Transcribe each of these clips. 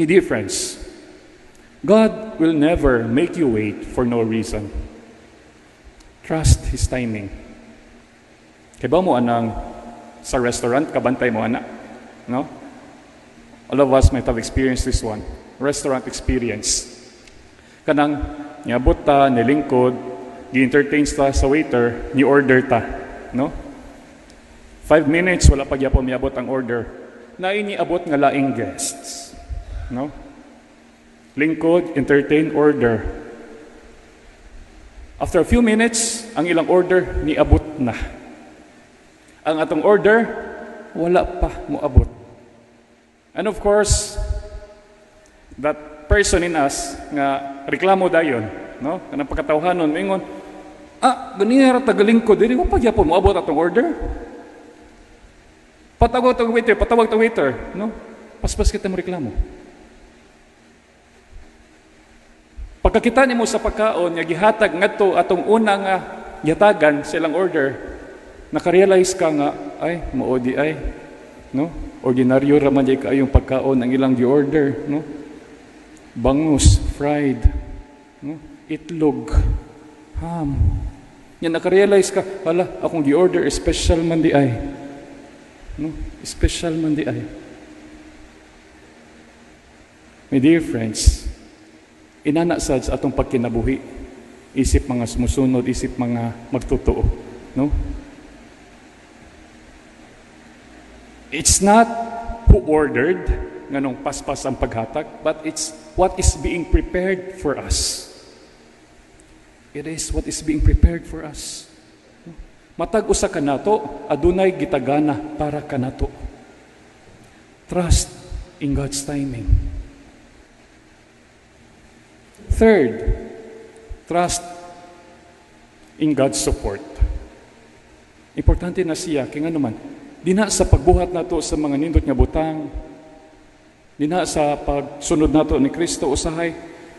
Dear friends, God will never make you wait for no reason. Trust His timing. Kaya ba mo anang sa restaurant, kabantay mo anak? No? All of us might have experienced this one. Restaurant experience. Kanang niabot ta, nilingkod, gi-entertain ta sa waiter, ni-order ta. No? 5 minutes, wala pa gyapon miabot ang order. Na iniabot nga laing guests. No? Lingkod, entertain, order. After a few minutes, ang ilang order, niabot na. Ang atong order, wala pa moabot. And of course, that person in us, nga reklamo dayon, no? Kanang pagkatawhanon, ingon, ganira tagalingkod, dili mo pagyapon moabot atong order. Patawag tong waiter, no? Paspas kita mo reklamo. Pagkakita nimo sa pagkaon nga gihatag ngadto atong una nga yatagan sa ilang order, nakarealize ka nga ay maodi ay, no? Ordinaryo ra man jay kaayong pagkaon ang ilang gi-order, no? Bangus, fried, no? Itlog, ham. Yan nakarealize ka, hala, akong gi-order special man di ay. No? Special man di ay. My dear friends, inana sad sa atong pagkinabuhi, isip mga sumusunod, isip mga magtotoo, no? It's not who ordered nganong paspas ang paghatag, but it's what is being prepared for us. It is what is being prepared for us. Matag usa kanato, adunay gitagana para kanato. Trust in God's timing. Third, trust in God's support. Importante na siya, kaya nga naman, di na sa pagbuhat nato sa mga nindot nga butang, di na sa pagsunod nato ni Kristo usahay,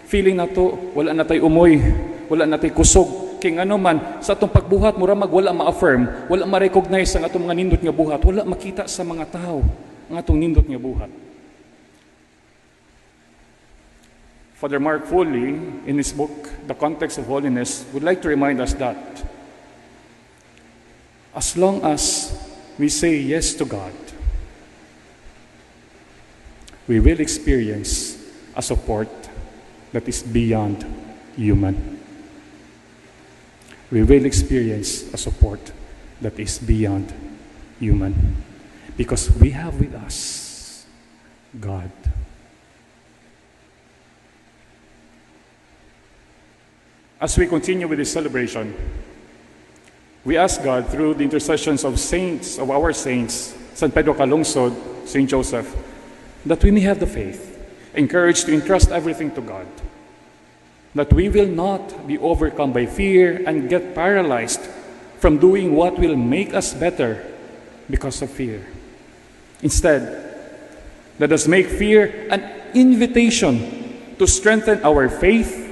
feeling nato, wala na tayo umoy, wala na tayo kusog, kaya nga naman, sa atong pagbuhat, muramag wala ma-affirm, wala ma-recognize ang atong mga nindot nga buhat, wala makita sa mga tao ang atong nindot nga buhat. Father Mark Foley, in his book, The Context of Holiness, would like to remind us that as long as we say yes to God, we will experience a support that is beyond human. We will experience a support that is beyond human. Because we have with us God. As we continue with this celebration, we ask God through the intercessions of saints, of our saints, San Pedro Calungsod, Saint Joseph, that we may have the faith, encouraged to entrust everything to God, that we will not be overcome by fear and get paralyzed from doing what will make us better because of fear. Instead, let us make fear an invitation to strengthen our faith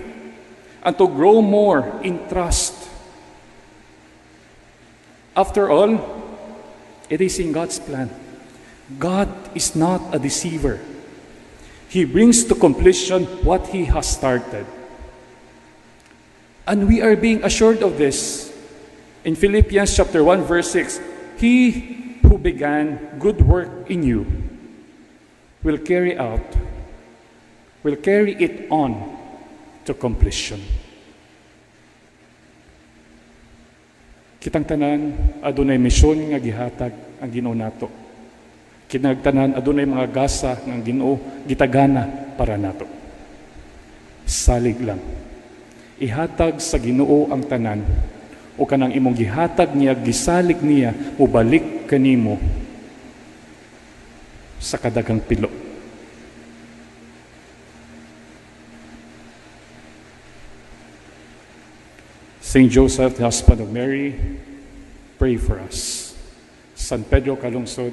and to grow more in trust. After all, it is in God's plan. God is not a deceiver. He brings to completion what He has started. And we are being assured of this in Philippians chapter 1, verse 6. He who began good work in you will carry it on to completion. Kitang tanan, adunay misyon nga gihatag ang Ginoo nato. Kinagtanan, adunay mga gasa nga Ginoo gitagana para nato. Salig lang. Ihatag sa Ginoo ang tanan, o kanang imong gihatag niya, gisalig niya, mubalik kanimo sa kadagang pilo. Saint Joseph, the husband of Mary, pray for us. San Pedro Calungsod,